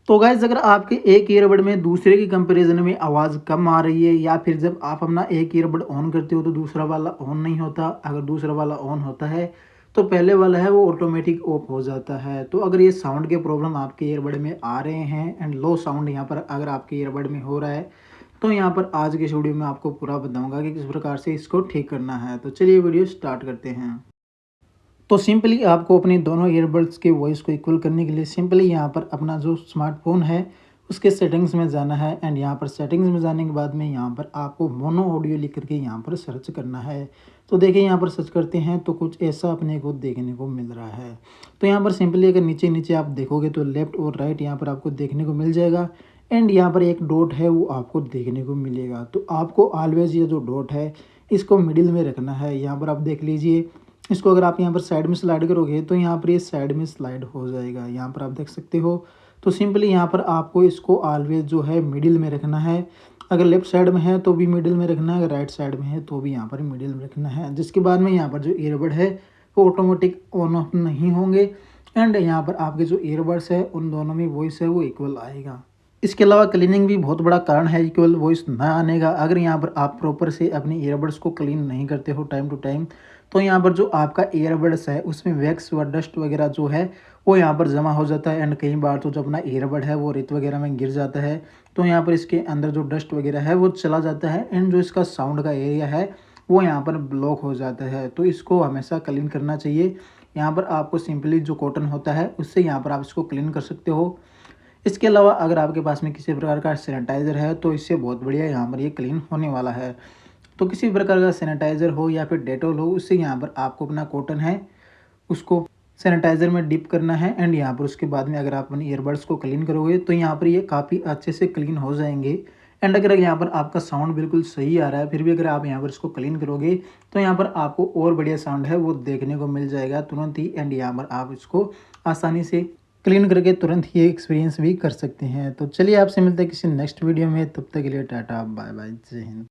तो गाइस अगर आपके एक ईयरबड में दूसरे की कंपैरिजन में आवाज़ कम आ रही है या फिर जब आप अपना एक ईयरबड ऑन करते हो तो दूसरा वाला ऑन नहीं होता, अगर दूसरा वाला ऑन होता है तो पहले वाला है वो ऑटोमेटिक ऑफ हो जाता है। तो अगर ये साउंड के प्रॉब्लम आपके ईयरबड में आ रहे हैं एंड लो साउंड यहाँ पर अगर आपके ईयरबड में हो रहा है तो यहाँ पर आज के इस वीडियो में आपको पूरा बताऊंगा कि किस प्रकार से इसको ठीक करना है। तो चलिए वीडियो स्टार्ट करते हैं। तो सिंपली आपको अपने दोनों ईयरबड्स के वॉइस को इक्वल करने के लिए सिंपली यहाँ पर अपना जो स्मार्टफोन है उसके सेटिंग्स में जाना है एंड यहाँ पर सेटिंग्स में जाने के बाद में यहाँ पर आपको मोनो ऑडियो लिख करके यहाँ पर सर्च करना है। तो देखिए यहाँ पर सर्च करते हैं तो कुछ ऐसा अपने को देखने को मिल रहा है। तो यहाँ पर सिंपली अगर नीचे नीचे आप देखोगे तो लेफ्ट और राइट यहाँ पर आपको देखने को मिल जाएगा एंड यहाँ पर एक डॉट है वो आपको देखने को मिलेगा। तो आपको ऑलवेज ये जो डॉट है इसको मिडिल में रखना है। यहाँ पर आप देख लीजिए, इसको अगर आप यहाँ पर साइड में स्लाइड करोगे तो यहाँ पर ये साइड में स्लाइड हो जाएगा। यहाँ पर आप देख सकते हो। तो सिंपली यहाँ पर आपको इसको ऑलवेज जो है मिडिल में रखना है। अगर लेफ्ट साइड में है तो भी मिडिल में रखना है, अगर राइट साइड में है तो भी यहाँ पर मिडिल में रखना है। जिसके बाद में यहाँ पर जो ईयरबड है वो ऑटोमेटिक ऑन ऑफ नहीं होंगे एंड यहाँ पर आपके जो ईयरबड्स है उन दोनों में वॉइस है वो इक्वल आएगा। इसके अलावा क्लीनिंग भी बहुत बड़ा कारण है इक्वल वॉइस ना आने का। अगर यहाँ पर आप प्रॉपर से अपने ईयरबड्स को क्लीन नहीं करते हो टाइम टू टाइम तो यहाँ पर जो आपका ईयरबड्स है उसमें वैक्स व डस्ट वगैरह जो है वो यहाँ पर जमा हो जाता है एंड कई बार तो जो अपना ईयरबड है वो रेत वगैरह में गिर जाता है तो यहाँ पर इसके अंदर जो डस्ट वगैरह है वो चला जाता है एंड जो इसका साउंड का एरिया है वो यहाँ पर ब्लॉक हो जाता है। तो इसको हमेशा क्लीन करना चाहिए। यहाँ पर आपको सिंपली जो कॉटन होता है उससे यहाँ पर आप इसको क्लीन कर सकते हो। इसके अलावा अगर आपके पास में किसी प्रकार का सैनिटाइज़र है तो इससे बहुत बढ़िया यहाँ पर ये क्लीन होने वाला है। तो किसी प्रकार का सैनिटाइज़र हो या फिर डेटॉल हो उससे यहाँ पर आपको अपना कॉटन है उसको सैनिटाइज़र में डिप करना है एंड यहाँ पर उसके बाद में अगर आप अपने ईयरबड्स को क्लीन करोगे तो यहाँ पर ये काफ़ी अच्छे से क्लीन हो जाएंगे। एंड अगर यहाँ पर आपका साउंड बिल्कुल सही आ रहा है फिर भी अगर आप यहाँ पर इसको क्लीन करोगे तो यहाँ पर आपको और बढ़िया साउंड है वो देखने को मिल जाएगा तुरंत ही एंड यहाँ पर आप इसको आसानी से क्लीन करके तुरंत ही एक्सपीरियंस भी कर सकते हैं। तो चलिए आपसे मिलते हैं किसी नेक्स्ट वीडियो में, तब तक के लिए टाटा बाय बाय, जय हिंद।